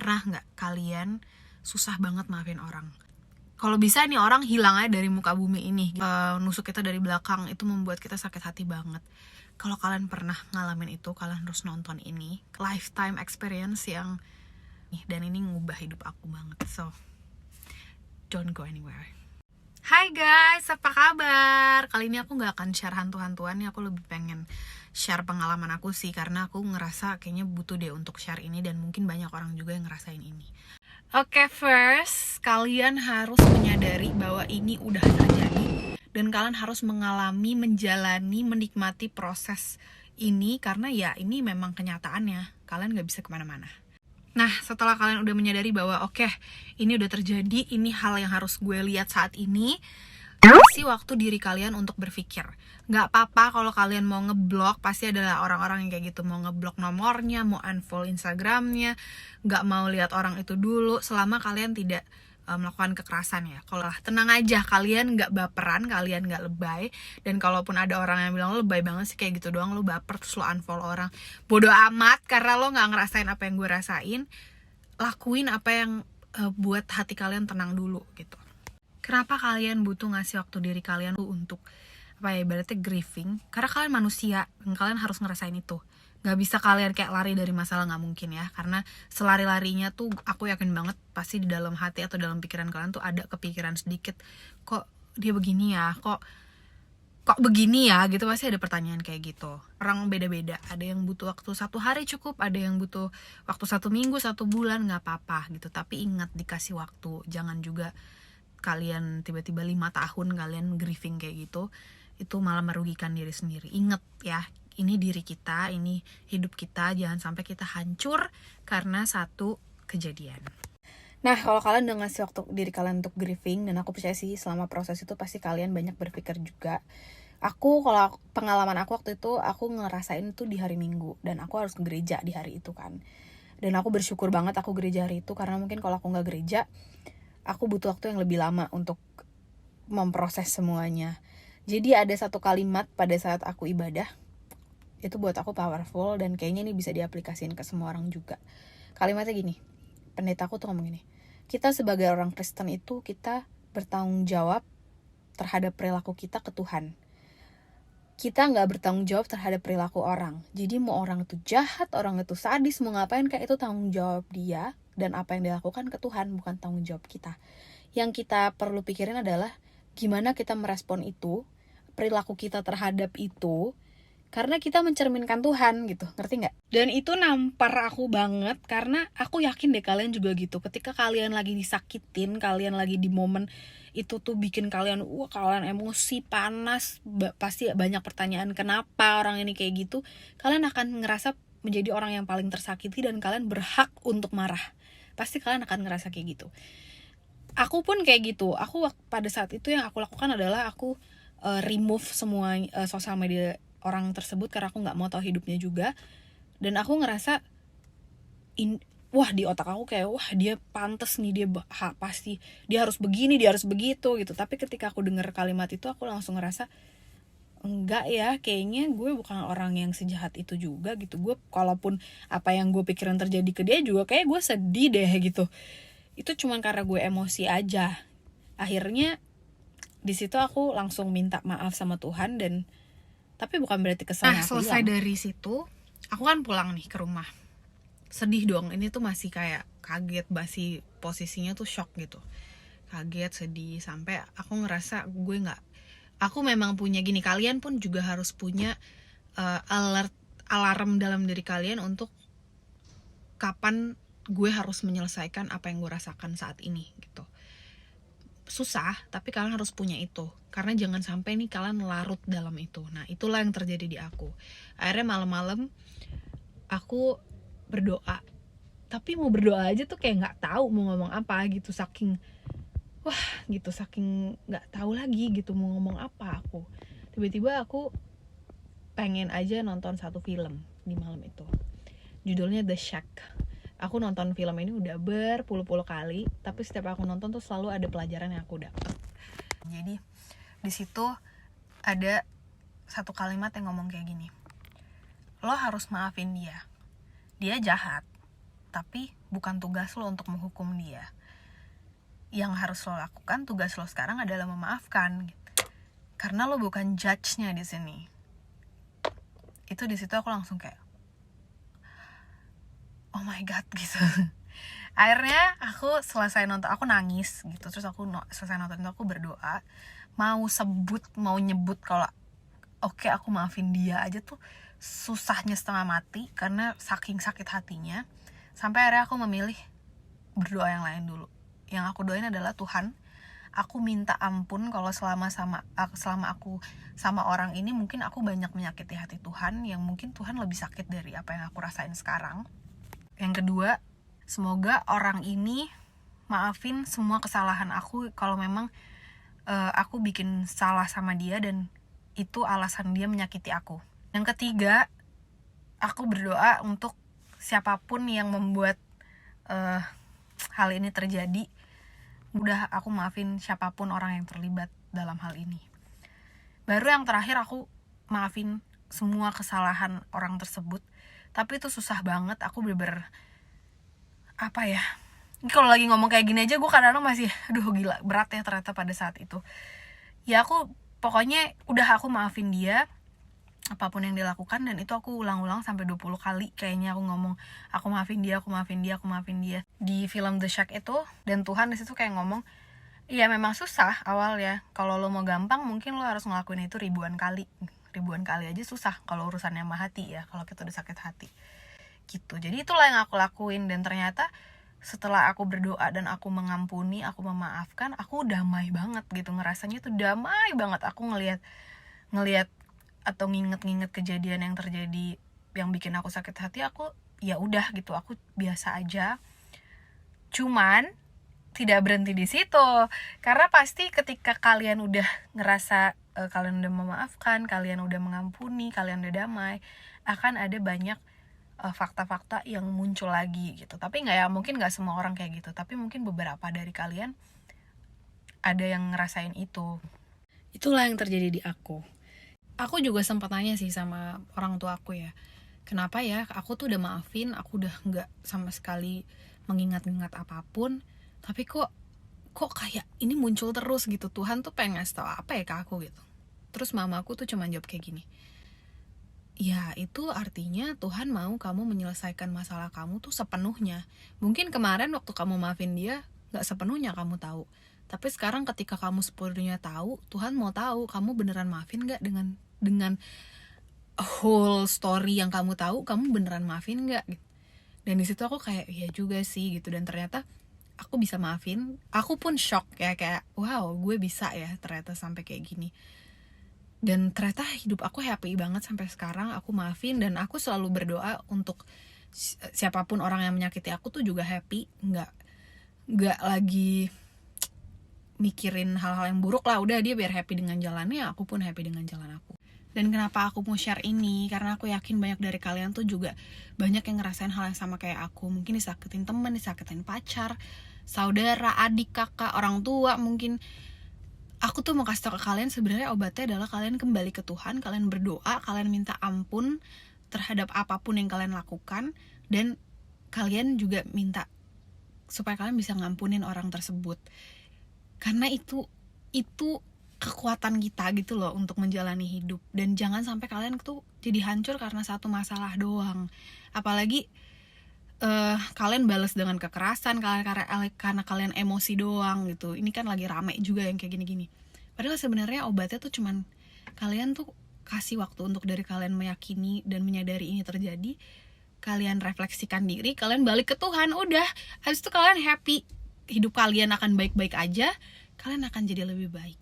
pernah nggak kalian susah banget maafin orang? Kalau bisa nih orang hilang aja dari muka bumi ini. Nusuk kita dari belakang itu membuat kita sakit hati banget. Kalau kalian pernah ngalamin itu, kalian harus nonton ini. Lifetime experience yang dan ini ngubah hidup aku banget. So, don't go anywhere. Hai guys, apa kabar? Kali ini aku gak akan share hantu-hantuan ya, aku lebih pengen share pengalaman aku sih. Karena aku ngerasa kayaknya butuh deh untuk share ini, dan mungkin banyak orang juga yang ngerasain ini. Oke, first, kalian harus menyadari bahwa ini udah terjadi. Dan kalian harus mengalami, menjalani, menikmati proses ini. Karena ya ini memang kenyataannya, kalian gak bisa kemana-mana. Nah, setelah kalian udah menyadari bahwa oke, ini udah terjadi, ini hal yang harus gue lihat saat ini, kasih waktu diri kalian untuk berpikir. Gak apa-apa kalau kalian mau ngeblok, pasti adalah orang-orang yang kayak gitu, mau ngeblok nomornya, mau unfollow Instagramnya, gak mau lihat orang itu dulu, selama kalian tidak melakukan kekerasan ya. Kalau tenang aja, kalian gak baperan, kalian gak lebay. Dan kalaupun ada orang yang bilang lo lebay banget sih kayak gitu doang, lo baper terus lo unfollow orang, bodo amat, karena lo gak ngerasain apa yang gue rasain. Lakuin apa yang buat hati kalian tenang dulu gitu. Kenapa kalian butuh ngasih waktu diri kalian untuk ibaratnya grieving? Karena kalian manusia dan kalian harus ngerasain itu. Gak bisa kalian kayak lari dari masalah, gak mungkin ya. Karena selari-larinya tuh aku yakin banget pasti di dalam hati atau dalam pikiran kalian tuh ada kepikiran sedikit, kok dia begini ya, kok begini ya gitu, pasti ada pertanyaan kayak gitu. Orang beda-beda, ada yang butuh waktu 1 hari cukup, ada yang butuh waktu 1 minggu, 1 bulan, gak apa-apa gitu. Tapi ingat, dikasih waktu. Jangan juga kalian tiba-tiba 5 tahun kalian grieving kayak gitu, itu malah merugikan diri sendiri. Ingat ya, ini diri kita, ini hidup kita, jangan sampai kita hancur karena satu kejadian. Nah, kalau kalian udah ngasih waktu diri kalian untuk grieving, dan aku percaya sih selama proses itu pasti kalian banyak berpikir juga. Kalau pengalaman aku waktu itu, aku ngerasain itu di hari Minggu, dan aku harus ke gereja di hari itu kan. Dan aku bersyukur banget aku gereja hari itu, karena mungkin kalau aku gak gereja, aku butuh waktu yang lebih lama untuk memproses semuanya. Jadi ada satu kalimat pada saat aku ibadah, itu buat aku powerful, dan kayaknya ini bisa diaplikasiin ke semua orang juga. Kalimatnya gini, pendeta aku tuh ngomong gini, kita sebagai orang Kristen itu, kita bertanggung jawab terhadap perilaku kita ke Tuhan. Kita gak bertanggung jawab terhadap perilaku orang. Jadi mau orang itu jahat, orang itu sadis, mau ngapain, kayak itu tanggung jawab dia, dan apa yang dilakukan ke Tuhan, bukan tanggung jawab kita. Yang kita perlu pikirin adalah gimana kita merespon itu, perilaku kita terhadap itu, karena kita mencerminkan Tuhan gitu, ngerti gak? Dan itu nampar aku banget, karena aku yakin deh kalian juga gitu. Ketika kalian lagi disakitin, kalian lagi di momen itu tuh bikin kalian, kalian emosi, panas, pasti banyak pertanyaan kenapa orang ini kayak gitu. Kalian akan ngerasa menjadi orang yang paling tersakiti, dan kalian berhak untuk marah. Pasti kalian akan ngerasa kayak gitu. Aku pun kayak gitu. Aku pada saat itu yang aku lakukan adalah aku remove semua sosial media orang tersebut, karena aku gak mau tahu hidupnya juga. Dan aku ngerasa di otak aku kayak, dia pantes nih, dia pasti dia harus begini, dia harus begitu gitu. Tapi ketika aku dengar kalimat itu, aku langsung ngerasa enggak ya, kayaknya gue bukan orang yang sejahat itu juga gitu. Gue kalaupun apa yang gue pikirin terjadi ke dia juga, kayak gue sedih deh gitu. Itu cuma karena gue emosi aja. Akhirnya di situ aku langsung minta maaf sama Tuhan, dan tapi bukan berarti kesannya aku selesai hilang. Dari situ aku kan pulang nih ke rumah, sedih dong. Ini tuh masih kayak kaget, masih posisinya tuh shock gitu, kaget, sedih, sampai aku ngerasa aku memang punya gini, kalian pun juga harus punya alarm dalam diri kalian untuk kapan gue harus menyelesaikan apa yang gue rasakan saat ini gitu. Susah, tapi kalian harus punya itu, karena jangan sampai nih kalian larut dalam itu. Nah, itulah yang terjadi di aku. Akhirnya malam-malam aku berdoa, tapi mau berdoa aja tuh kayak nggak tahu mau ngomong apa gitu, saking nggak tahu lagi gitu mau ngomong apa. Aku tiba-tiba aku pengen aja nonton satu film di malam itu, judulnya The Shack. Aku nonton film ini udah berpuluh-puluh kali, tapi setiap aku nonton tuh selalu ada pelajaran yang aku dapet. Jadi di situ ada satu kalimat yang ngomong kayak gini, lo harus maafin dia jahat, tapi bukan tugas lo untuk menghukum dia. Yang harus lo lakukan, tugas lo sekarang adalah memaafkan gitu. Karena lo bukan judge-nya di sini. Itu di situ aku langsung kayak oh my god gitu. Akhirnya aku selesai nonton, aku nangis gitu. Terus aku selesai nonton itu aku berdoa, mau nyebut kalau oke, aku maafin dia aja tuh susahnya setengah mati karena saking sakit hatinya. Sampai akhirnya aku memilih berdoa yang lain dulu. Yang aku doain adalah Tuhan, aku minta ampun kalau selama aku sama orang ini mungkin aku banyak menyakiti hati Tuhan, yang mungkin Tuhan lebih sakit dari apa yang aku rasain sekarang. Yang kedua, semoga orang ini maafin semua kesalahan aku kalau memang aku bikin salah sama dia dan itu alasan dia menyakiti aku. Yang ketiga, aku berdoa untuk siapapun yang membuat hal ini terjadi, udah aku maafin siapapun orang yang terlibat dalam hal ini. Baru yang terakhir, aku maafin semua kesalahan orang tersebut. Tapi itu susah banget, aku bener-bener apa ya, kalau lagi ngomong kayak gini aja gue kadang-kadang masih aduh gila, berat ya ternyata pada saat itu. Ya aku pokoknya udah aku maafin dia apapun yang dilakukan, dan itu aku ulang-ulang sampai 20 kali kayaknya aku ngomong aku maafin dia, aku maafin dia, aku maafin dia di film The Shack itu. Dan Tuhan di situ kayak ngomong, iya memang susah awal ya, kalau lo mau gampang mungkin lo harus ngelakuin itu ribuan kali aja susah kalau urusannya sama hati ya, kalau kita udah sakit hati gitu. Jadi itulah yang aku lakuin, dan ternyata setelah aku berdoa dan aku mengampuni, aku memaafkan, aku damai banget gitu, ngerasanya tuh damai banget. Aku ngelihat atau nginget kejadian yang terjadi yang bikin aku sakit hati, aku ya udah gitu, aku biasa aja. Cuman tidak berhenti di situ, karena pasti ketika kalian udah ngerasa kalian udah memaafkan, kalian udah mengampuni, kalian udah damai, akan ada banyak fakta-fakta yang muncul lagi gitu. Tapi mungkin nggak semua orang kayak gitu, tapi mungkin beberapa dari kalian ada yang ngerasain itu. Itulah yang terjadi di aku. Aku juga sempat nanya sih sama orang tua aku ya, kenapa ya aku tuh udah maafin, aku udah nggak sama sekali mengingat-ingat apapun, tapi kok kayak ini muncul terus gitu. Tuhan tuh pengen ngasih tau apa ya ke aku gitu. Terus mamaku tuh cuma jawab kayak gini, ya itu artinya Tuhan mau kamu menyelesaikan masalah kamu tuh sepenuhnya. Mungkin kemarin waktu kamu maafin dia gak sepenuhnya kamu tahu, tapi sekarang ketika kamu sepenuhnya tahu, Tuhan mau tahu kamu beneran maafin gak, dengan whole story yang kamu tahu, kamu beneran maafin gak gitu. Dan disitu aku kayak ya juga sih gitu. Dan ternyata aku bisa maafin. Aku pun shock ya, kayak wow, gue bisa ya ternyata sampai kayak gini. Dan ternyata hidup aku happy banget sampai sekarang. Aku maafin, dan aku selalu berdoa untuk siapapun orang yang menyakiti aku tuh juga happy, nggak lagi mikirin hal-hal yang buruk lah. Udah, dia biar happy dengan jalannya, aku pun happy dengan jalan aku. Dan kenapa aku mau share ini, karena aku yakin banyak dari kalian tuh juga banyak yang ngerasain hal yang sama kayak aku. Mungkin disakitin teman, disakitin pacar, saudara, adik, kakak, orang tua mungkin. Aku tuh mau kasih tau ke kalian, sebenarnya obatnya adalah kalian kembali ke Tuhan, kalian berdoa, kalian minta ampun terhadap apapun yang kalian lakukan, dan kalian juga minta supaya kalian bisa ngampunin orang tersebut. Karena itu kekuatan kita gitu loh untuk menjalani hidup. Dan jangan sampai kalian tuh jadi hancur karena satu masalah doang. Apalagi kalian balas dengan kekerasan karena kalian emosi doang gitu. Ini kan lagi rame juga yang kayak gini-gini. Padahal sebenarnya obatnya tuh cuman kalian tuh kasih waktu untuk dari kalian meyakini dan menyadari ini terjadi, kalian refleksikan diri, kalian balik ke Tuhan, udah. Habis itu kalian happy, hidup kalian akan baik-baik aja, kalian akan jadi lebih baik.